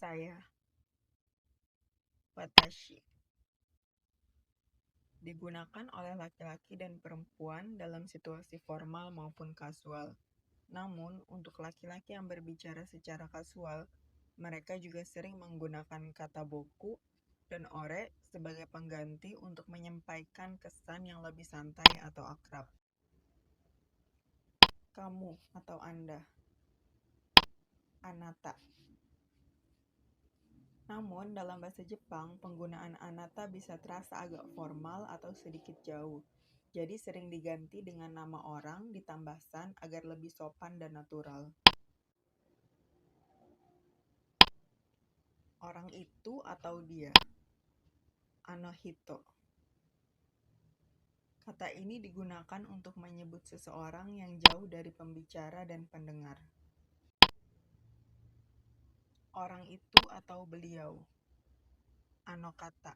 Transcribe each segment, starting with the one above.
Saya, watashi, digunakan oleh laki-laki dan perempuan dalam situasi formal maupun kasual. Namun, untuk laki-laki yang berbicara secara kasual, mereka juga sering menggunakan kata boku dan ore sebagai pengganti untuk menyampaikan kesan yang lebih santai atau akrab. Kamu atau Anda, anata. Namun, dalam bahasa Jepang, penggunaan anata bisa terasa agak formal atau sedikit jauh. Jadi sering diganti dengan nama orang ditambah san agar lebih sopan dan natural. Orang itu atau dia, anohito. Kata ini digunakan untuk menyebut seseorang yang jauh dari pembicara dan pendengar. Orang itu atau beliau, anokata.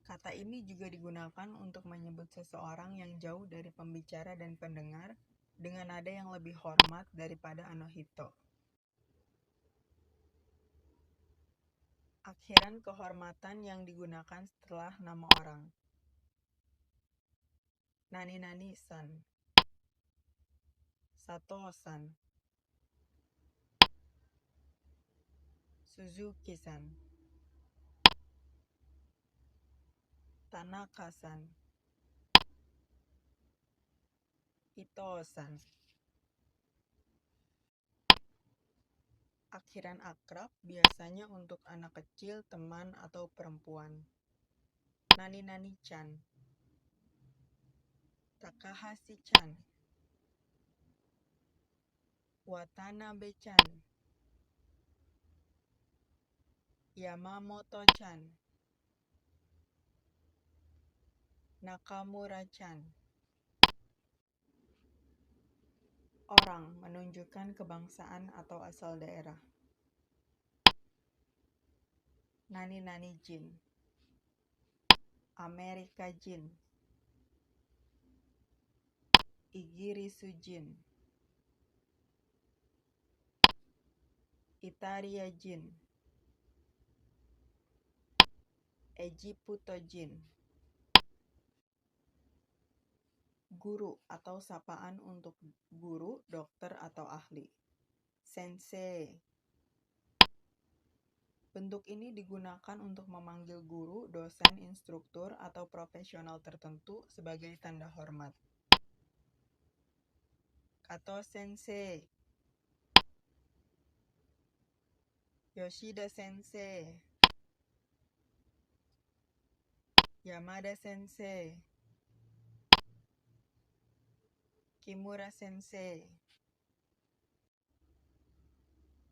Kata ini juga digunakan untuk menyebut seseorang yang jauh dari pembicara dan pendengar dengan nada yang lebih hormat daripada anohito. Akhiran kehormatan yang digunakan setelah nama orang. Nani-nani-san, Sato-san, Suzuki-san, Tanaka-san, Ito-san. Akhiran akrab biasanya untuk anak kecil, teman, atau perempuan. Nani-nani-chan, Takahashi-chan, Watanabe-chan, Yamamoto-chan, Nakamura-chan. Orang menunjukkan kebangsaan atau asal daerah. Nani-nani-jin, Amerika-jin, Igirisu-jin, Italia-jin, Ejiputo-jin. Guru atau sapaan untuk guru, dokter, atau ahli. Sensei. Bentuk ini digunakan untuk memanggil guru, dosen, instruktur, atau profesional tertentu sebagai tanda hormat. Kato sensei, Yoshida sensei, Yamada sensei, Kimura sensei.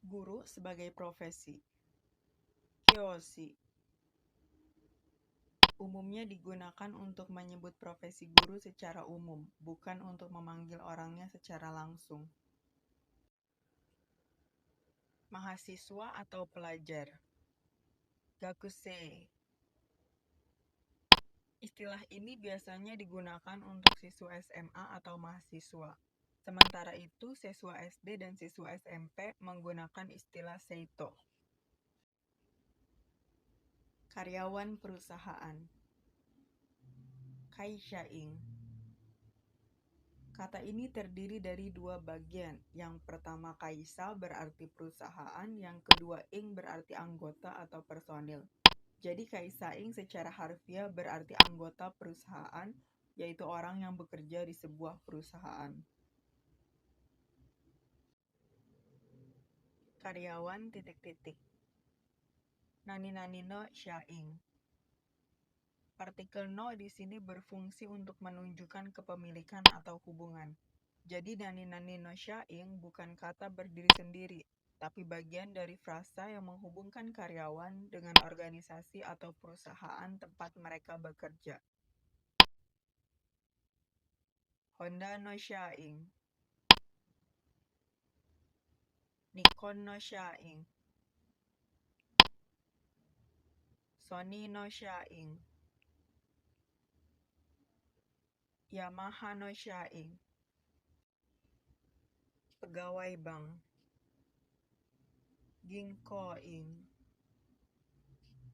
Guru sebagai profesi. Kyoshi. Umumnya digunakan untuk menyebut profesi guru secara umum, bukan untuk memanggil orangnya secara langsung. Mahasiswa atau pelajar. Gakusei. Istilah ini biasanya digunakan untuk siswa SMA atau mahasiswa. Sementara itu, siswa SD dan siswa SMP menggunakan istilah seito. Karyawan perusahaan. Kaishain. Kata ini terdiri dari dua bagian. Yang pertama kaisa berarti perusahaan, yang kedua ing berarti anggota atau personil. Jadi kaisaing secara harfiah berarti anggota perusahaan, yaitu orang yang bekerja di sebuah perusahaan. Karyawan ... Nani-nani no shaing. Partikel no di sini berfungsi untuk menunjukkan kepemilikan atau hubungan. Jadi nani-nani no shaing bukan kata berdiri sendiri, tapi bagian dari frasa yang menghubungkan karyawan dengan organisasi atau perusahaan tempat mereka bekerja. Honda no shaing, Nikon no shaing, Sony no shaing, Yamaha no shaing. Pegawai bank. Ginkgoing.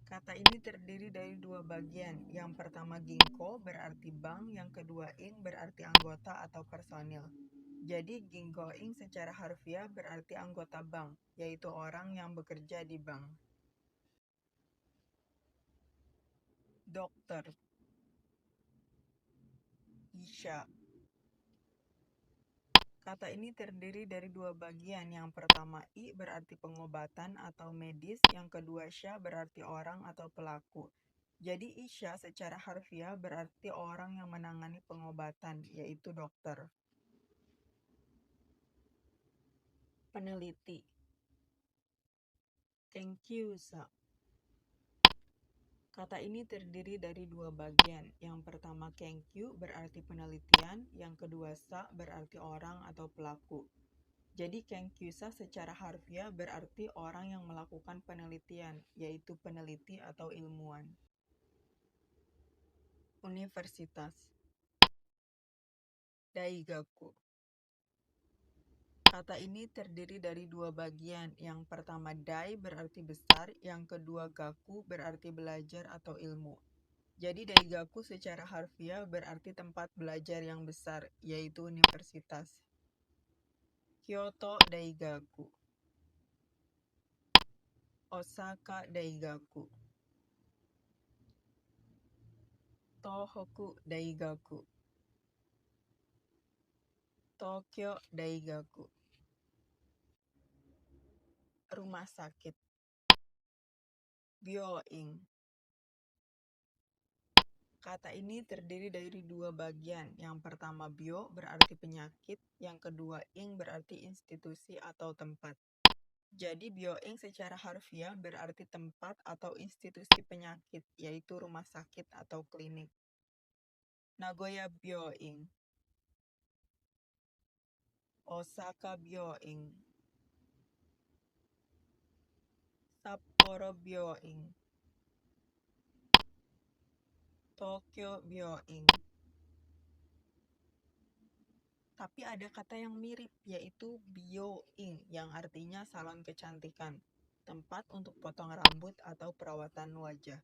Kata ini terdiri dari dua bagian. Yang pertama ginkgo berarti bank, yang kedua ing berarti anggota atau personil. Jadi ginkgoing secara harfiah berarti anggota bank, yaitu orang yang bekerja di bank. Dokter. Isha. Kata ini terdiri dari dua bagian. Yang pertama I berarti pengobatan atau medis, yang kedua Sya berarti orang atau pelaku. Jadi Isya secara harfiah berarti orang yang menangani pengobatan, yaitu dokter. Peneliti. Kenkyusa. Kata ini terdiri dari dua bagian. Yang pertama kenkyu berarti penelitian, yang kedua sa berarti orang atau pelaku. Jadi kenkyusa secara harfiah berarti orang yang melakukan penelitian, yaitu peneliti atau ilmuwan. Universitas. Daigaku. Kata ini terdiri dari dua bagian. Yang pertama dai berarti besar, yang kedua gaku berarti belajar atau ilmu. Jadi daigaku secara harfiah berarti tempat belajar yang besar, yaitu universitas. Kyoto Daigaku. Osaka Daigaku. Tohoku Daigaku. Tokyo Daigaku. Rumah sakit. Byoing. Kata ini terdiri dari dua bagian. Yang pertama bio berarti penyakit, yang kedua ing berarti institusi atau tempat. Jadi byoing secara harfiah berarti tempat atau institusi penyakit, yaitu rumah sakit atau klinik. Nagoya Byoing. Osaka Byoing. Sapporo Byoing. Tokyo Byoing. Tapi ada kata yang mirip, yaitu bioing, yang artinya salon kecantikan, tempat untuk potong rambut atau perawatan wajah.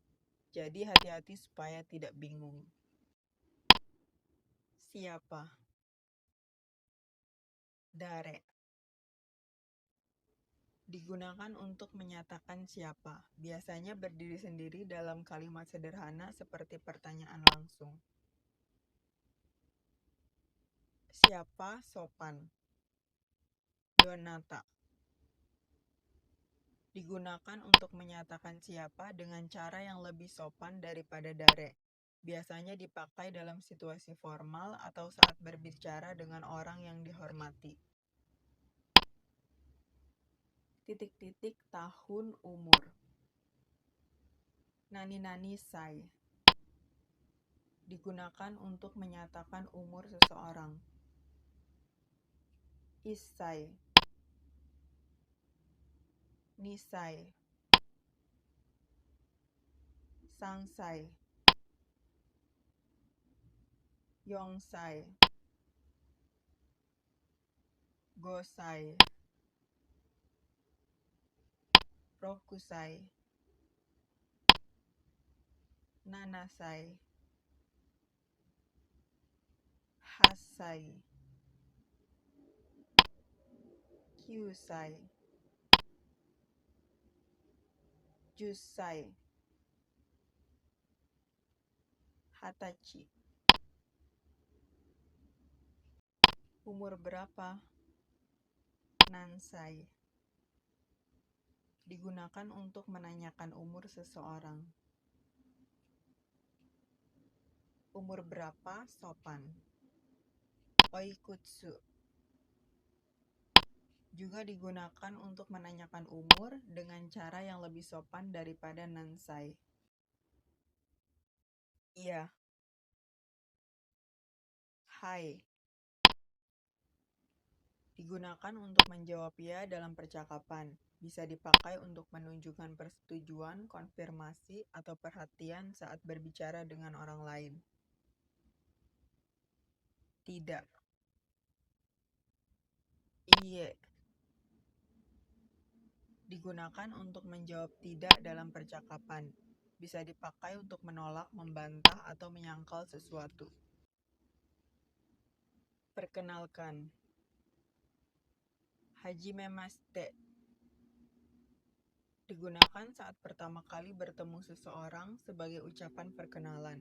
Jadi hati-hati supaya tidak bingung. Siapa? Dare. Digunakan untuk menyatakan siapa. Biasanya berdiri sendiri dalam kalimat sederhana seperti pertanyaan langsung. Siapa sopan? Donata. Digunakan untuk menyatakan siapa dengan cara yang lebih sopan daripada dare. Biasanya dipakai dalam situasi formal atau saat berbicara dengan orang yang dihormati. Titik-titik tahun umur. Nani-nani sai. Digunakan untuk menyatakan umur seseorang. Issai. Nisai. Sangsai. Yongsai. Gosai. Rokusai. Nanasai. Hassai. Kyusai. Jusai. Hatachi. Umur berapa? Nansai. Digunakan untuk menanyakan umur seseorang. Umur berapa sopan? Oikutsu. Juga digunakan untuk menanyakan umur dengan cara yang lebih sopan daripada nansai. Iya. Hai. Digunakan untuk menjawab ya dalam percakapan. Bisa dipakai untuk menunjukkan persetujuan, konfirmasi, atau perhatian saat berbicara dengan orang lain. Tidak. Iye. Digunakan untuk menjawab tidak dalam percakapan. Bisa dipakai untuk menolak, membantah, atau menyangkal sesuatu. Perkenalkan. Hajimemashite. Digunakan saat pertama kali bertemu seseorang sebagai ucapan perkenalan.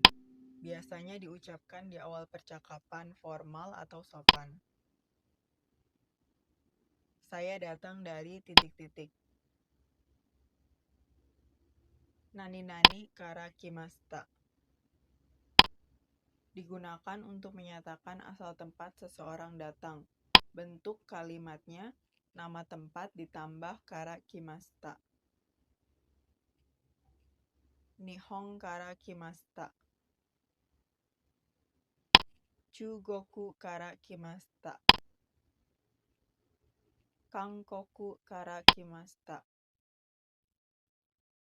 Biasanya diucapkan di awal percakapan formal atau sopan. Saya datang dari ... Nani-nani kara kimashita. Digunakan untuk menyatakan asal tempat seseorang datang. Bentuk kalimatnya nama tempat ditambah kara kimashita. Nihon kara kimashita. Chugoku kara kimashita. Kankoku kara kimashita.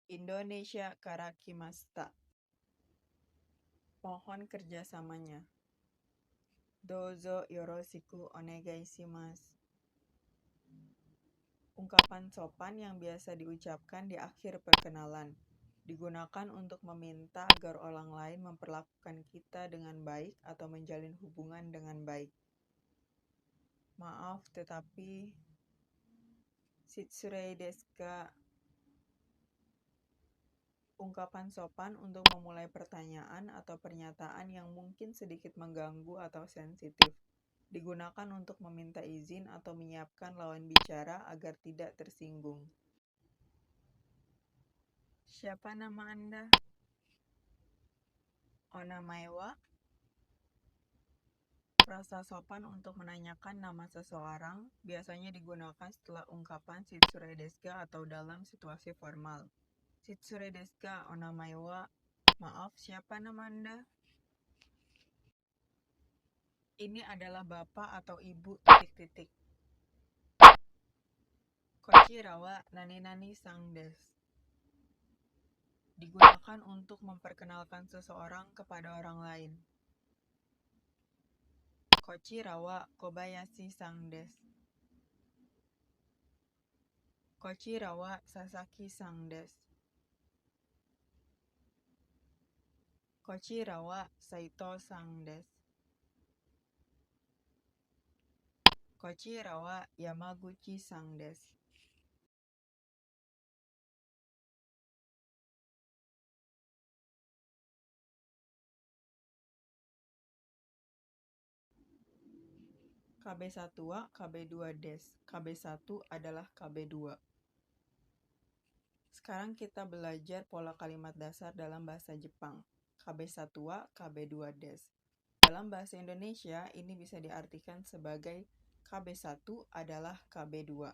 Indonesia kara kimashita. Mohon kerjasamanya. Dozo yoroshiku onegai shimasu. Ungkapan sopan yang biasa diucapkan di akhir perkenalan. Digunakan untuk meminta agar orang lain memperlakukan kita dengan baik atau menjalin hubungan dengan baik. Maaf, tetapi shitsurei desu ka? Ungkapan sopan untuk memulai pertanyaan atau pernyataan yang mungkin sedikit mengganggu atau sensitif. Digunakan untuk meminta izin atau menyiapkan lawan bicara agar tidak tersinggung. Siapa nama Anda? Onamae wa? Frasa sopan untuk menanyakan nama seseorang biasanya digunakan setelah ungkapan shitsurei desu ka atau dalam situasi formal. Shitsurei desu ka, onamae wa? Maaf, siapa nama Anda? Ini adalah bapak atau ibu ... Kochira wa nani-nani sang desu. Digunakan untuk memperkenalkan seseorang kepada orang lain. Kochira wa Kobayashi sang desu. Kochira wa Sasaki sang desu. Kochira wa Saito sang desu. Kochira wa Yamaguchi sang desu. KB1 wa KB2 desu. KB1 adalah KB2. Sekarang kita belajar pola kalimat dasar dalam bahasa Jepang. KB1 wa KB2 desu. Dalam bahasa Indonesia, ini bisa diartikan sebagai KB1 adalah KB2.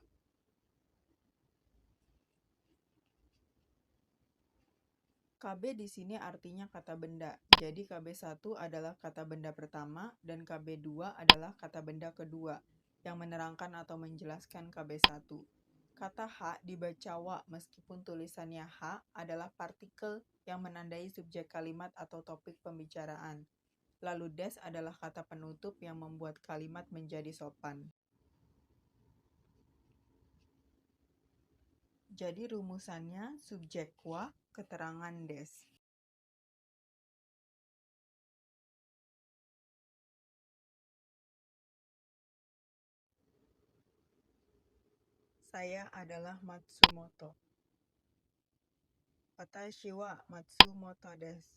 KB di sini artinya kata benda. Jadi KB1 adalah kata benda pertama dan KB2 adalah kata benda kedua yang menerangkan atau menjelaskan KB1. Kata H dibaca wa meskipun tulisannya H adalah partikel yang menandai subjek kalimat atau topik pembicaraan. Lalu des adalah kata penutup yang membuat kalimat menjadi sopan. Jadi rumusannya subjek wa, keterangan des. Saya adalah Matsumoto. Watashi wa Matsumoto desu.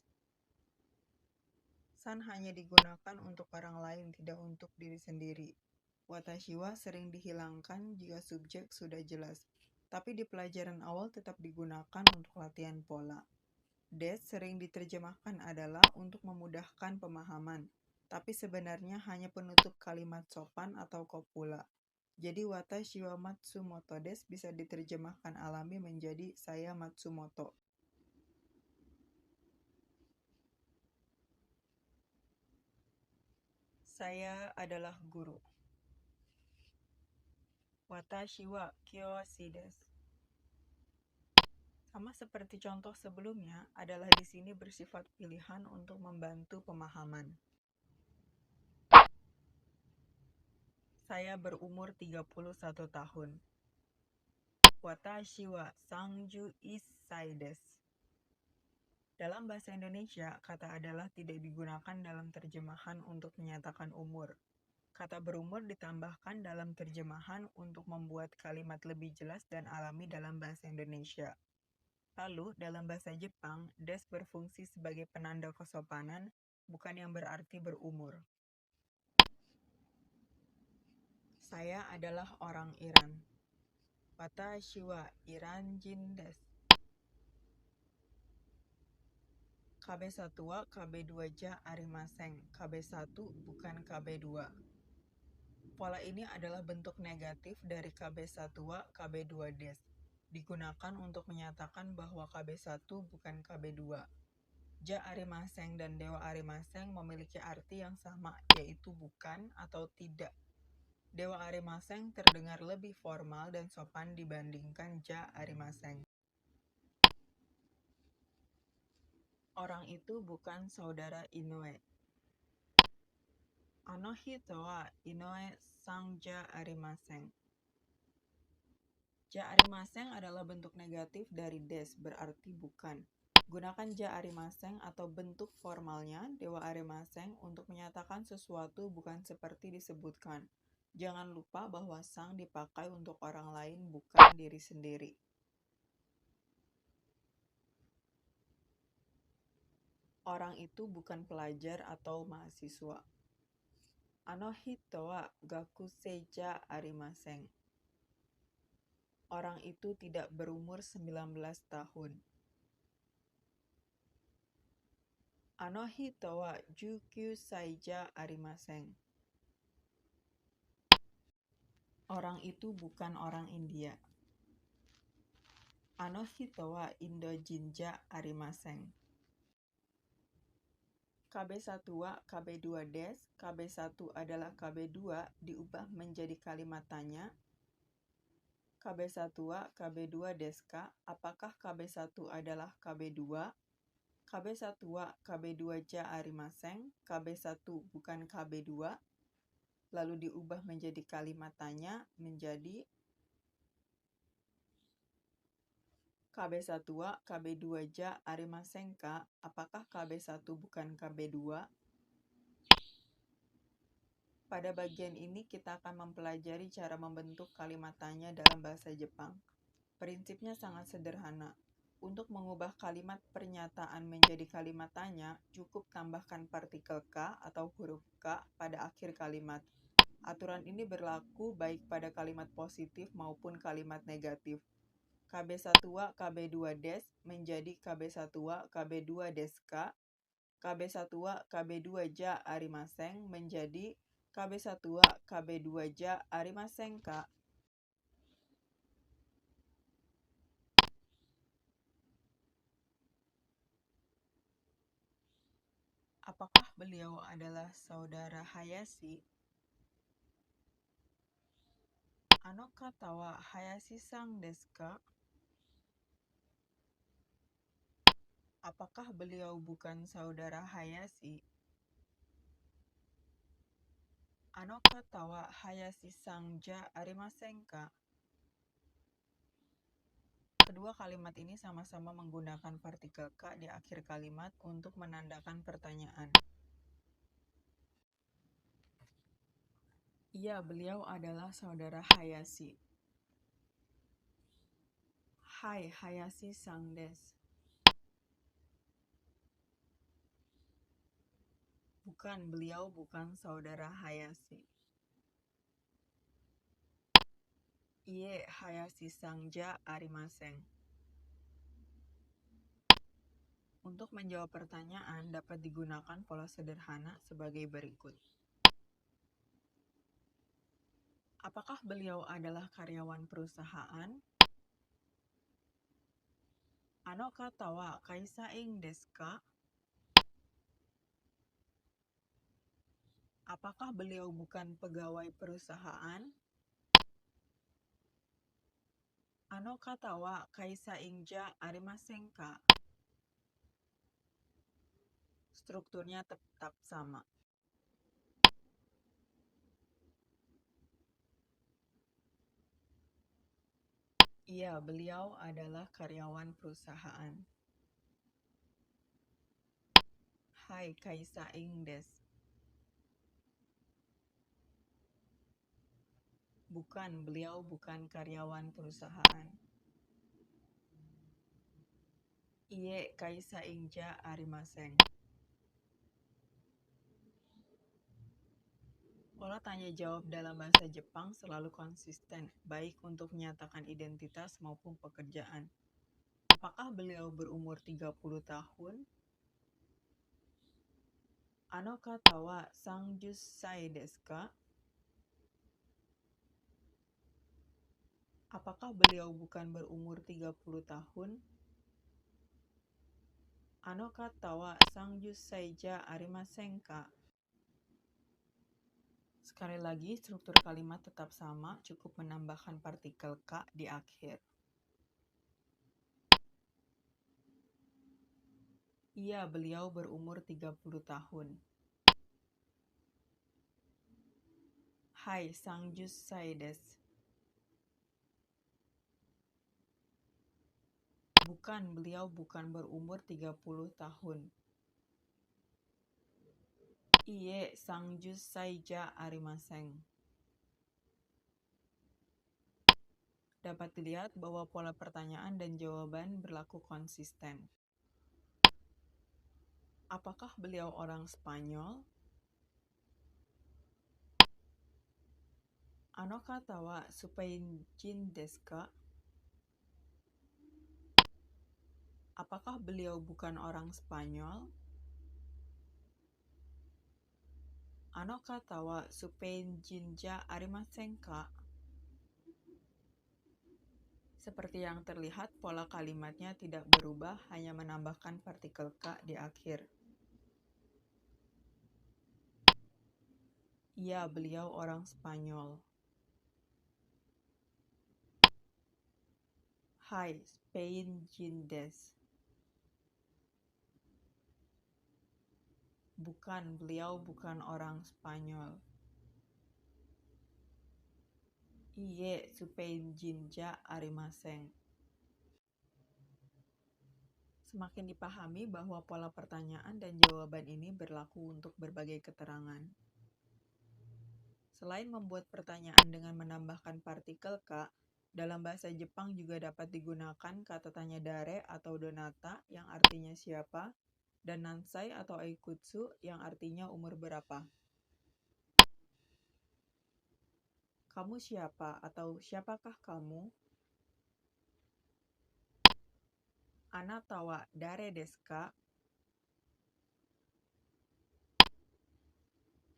San hanya digunakan untuk orang lain, tidak untuk diri sendiri. Watashi wa sering dihilangkan jika subjek sudah jelas, tapi di pelajaran awal tetap digunakan untuk latihan pola. Des sering diterjemahkan adalah untuk memudahkan pemahaman, tapi sebenarnya hanya penutup kalimat sopan atau kopula. Jadi watashi wa Matsumoto desu bisa diterjemahkan alami menjadi saya Matsumoto. Saya adalah guru. Watashi wa kyoshi desu. Sama seperti contoh sebelumnya, adalah di sini bersifat pilihan untuk membantu pemahaman. Saya berumur 31 tahun. Watashi wa 31 desu. Dalam bahasa Indonesia, kata adalah tidak digunakan dalam terjemahan untuk menyatakan umur. Kata berumur ditambahkan dalam terjemahan untuk membuat kalimat lebih jelas dan alami dalam bahasa Indonesia. Lalu, dalam bahasa Jepang, des berfungsi sebagai penanda kesopanan, bukan yang berarti berumur. Saya adalah orang Iran. Watashi wa Iranjin desu. KB1 wa KB2 ja arimasen. KB1 bukan KB2. Pola ini adalah bentuk negatif dari KB1 wa KB2 des. Digunakan untuk menyatakan bahwa KB1 bukan KB2. Ja arimasen dan dewa arimasen memiliki arti yang sama, yaitu bukan atau tidak. Dewa arimasen terdengar lebih formal dan sopan dibandingkan ja arimasen. Orang itu bukan saudara Inoue. Ano hito wa Inoue sang ja arimasen. Ja arimasen adalah bentuk negatif dari des, berarti bukan. Gunakan ja arimasen atau bentuk formalnya dewa arimasen untuk menyatakan sesuatu bukan seperti disebutkan. Jangan lupa bahwa sang dipakai untuk orang lain, bukan diri sendiri. Orang itu bukan pelajar atau mahasiswa. Ano hito wa gakusei ja arimasen. Orang itu tidak berumur 19 tahun. Ano hito wa 19 sai ja arimasen. Orang itu bukan orang India. Ano hito wa Indojin ja arimasen. KB1 wa KB2 des. KB1 adalah KB2 diubah menjadi kalimat tanya. KB1 wa KB2 desu ka? Apakah KB1 adalah KB2? KB1 wa KB2 ja arimasen. KB1 bukan KB2. Lalu diubah menjadi kalimat tanya menjadi KB1 wa KB2 ja arimasen ka? Apakah KB1 bukan KB2? Pada bagian ini kita akan mempelajari cara membentuk kalimat tanya dalam bahasa Jepang. Prinsipnya sangat sederhana. Untuk mengubah kalimat pernyataan menjadi kalimat tanya, cukup tambahkan partikel K atau huruf K pada akhir kalimat. Aturan ini berlaku baik pada kalimat positif maupun kalimat negatif. KB1 wa KB2 des menjadi KB1 wa KB2 desu ka? KB1 wa KB2 ja arimasen menjadi KB1 wa KB2 ja arimasen ka? Apakah beliau adalah saudara Hayashi? Ano kata wa Hayashi-san desu ka? Apakah beliau bukan saudara Hayashi? Ano kata wa Hayashi-san ja arimasen ka? Kedua kalimat ini sama-sama menggunakan partikel K di akhir kalimat untuk menandakan pertanyaan. Iya, beliau adalah saudara Hayashi. Hai, Hayashi-san desu. Bukan, beliau bukan saudara Hayashi. Iye, Hayashi-san ja arimasen. Untuk menjawab pertanyaan dapat digunakan pola sederhana sebagai berikut. Apakah beliau adalah karyawan perusahaan? Ano kata wa kaisain desu ka? Apakah beliau bukan pegawai perusahaan? Ano kata wa kaisain ja arimasen ka? Strukturnya tetap sama. Iya, beliau adalah karyawan perusahaan. Hai, Kaisa Ingdes. Bukan, beliau bukan karyawan perusahaan. Iye, Kaisa Ingja Arimaseng. Pola tanya jawab dalam bahasa Jepang selalu konsisten, baik untuk menyatakan identitas maupun pekerjaan. Apakah beliau berumur 30 tahun? Ano kata wa 30 desu ka? Apakah beliau bukan berumur 30 tahun? Ano kata wa 30 ja arimasen ka? Sekali lagi, struktur kalimat tetap sama, cukup menambahkan partikel ka di akhir. Iya, beliau berumur 30 tahun. Hai, 30 desu. Bukan, beliau bukan berumur 30 tahun. Iye, 30 ja arimasen. Dapat dilihat bahwa pola pertanyaan dan jawaban berlaku konsisten. Apakah beliau orang Spanyol? Ano kata wa Supainjin desu ka? Apakah beliau bukan orang Spanyol? Ano kata wa Supainjin ja arimasen ka? Seperti yang terlihat, pola kalimatnya tidak berubah, hanya menambahkan partikel ka di akhir. Iya, beliau orang Spanyol. Hai, Spainjin desu. Bukan, beliau bukan orang Spanyol. Iye, Supainjin ja arimasen. Semakin dipahami bahwa pola pertanyaan dan jawaban ini berlaku untuk berbagai keterangan. Selain membuat pertanyaan dengan menambahkan partikel ka, dalam bahasa Jepang juga dapat digunakan kata tanya dare atau donata yang artinya siapa, dan nansai atau aikutsu yang artinya umur berapa. Kamu siapa atau siapakah kamu? Anata wa dare desu ka?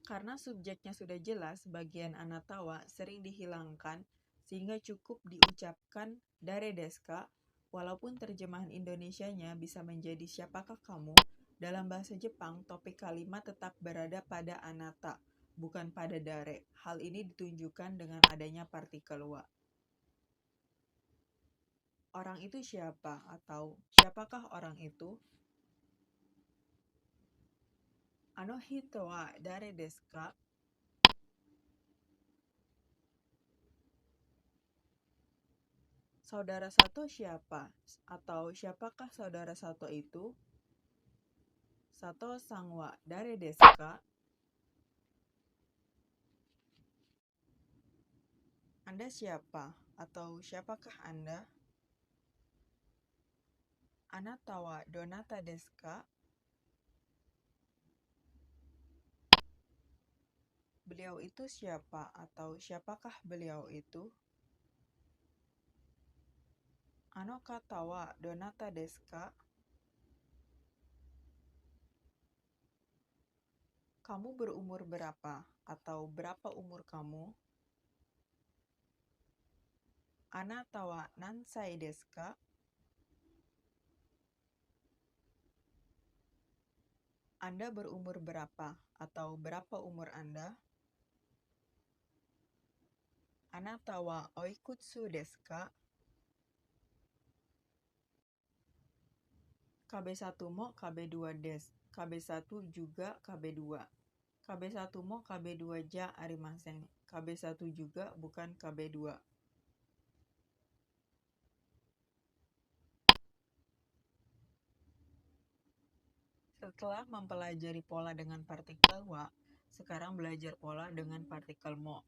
Karena subjeknya sudah jelas, bagian anata wa sering dihilangkan sehingga cukup diucapkan dare desu ka, walaupun terjemahan Indonesianya bisa menjadi siapakah kamu. Dalam bahasa Jepang, topik kalimat tetap berada pada anata, bukan pada dare. Hal ini ditunjukkan dengan adanya partikel wa. Orang itu siapa atau siapakah orang itu? Ano hito wa dare desu ka? Saudara Sato siapa? Atau siapakah saudara Sato itu? Sato sang wa dare desu ka? Anda siapa? Atau siapakah Anda? Anata wa donata desu ka? Beliau itu siapa? Atau siapakah beliau itu? Ano kata wa donata desu ka? Kamu berumur berapa? Atau berapa umur kamu? Anata wa nansai desu ka? Anda berumur berapa? Atau berapa umur Anda? Anata wa oikutsu desu ka? KB1 mo KB2 desu. KB1 juga KB2. KB1 mo KB2 ja arimasen. KB1 juga bukan KB2. Setelah mempelajari pola dengan partikel wa, sekarang belajar pola dengan partikel mo.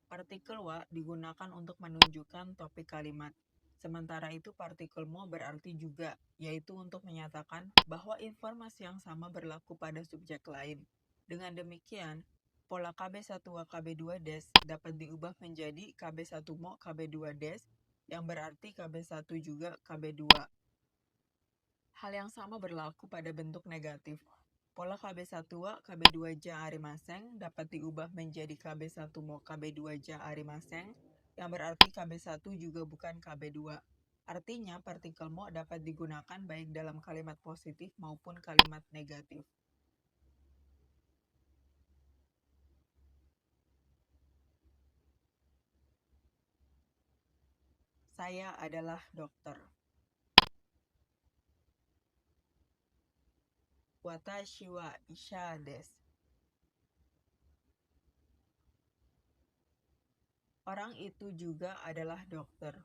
Partikel wa digunakan untuk menunjukkan topik kalimat. Sementara itu partikel mo berarti juga, yaitu untuk menyatakan bahwa informasi yang sama berlaku pada subjek lain. Dengan demikian, pola KB1 wa KB2 des dapat diubah menjadi KB1 mo KB2 des, yang berarti KB1 juga KB2. Hal yang sama berlaku pada bentuk negatif. Pola KB1 wa KB2 ja arimaseng dapat diubah menjadi KB1 mo KB2 ja arimaseng, yang berarti KB1 juga bukan KB2. Artinya, partikel mo dapat digunakan baik dalam kalimat positif maupun kalimat negatif. Saya adalah dokter. Watashi wa isha desu. Orang itu juga adalah dokter.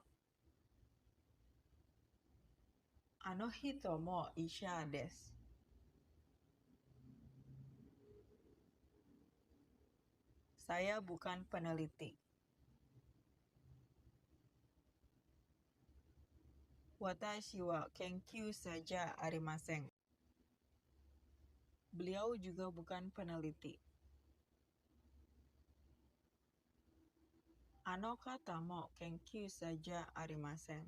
Ano hito mo isha desu. Saya bukan peneliti. Watashi wa kenkyū saja arimaseng. Beliau juga bukan peneliti. Ano kata mo kenkyū saja arimasen.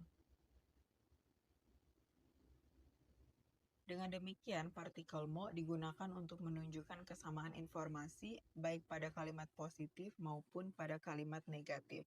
Dengan demikian, partikel mo digunakan untuk menunjukkan kesamaan informasi baik pada kalimat positif maupun pada kalimat negatif.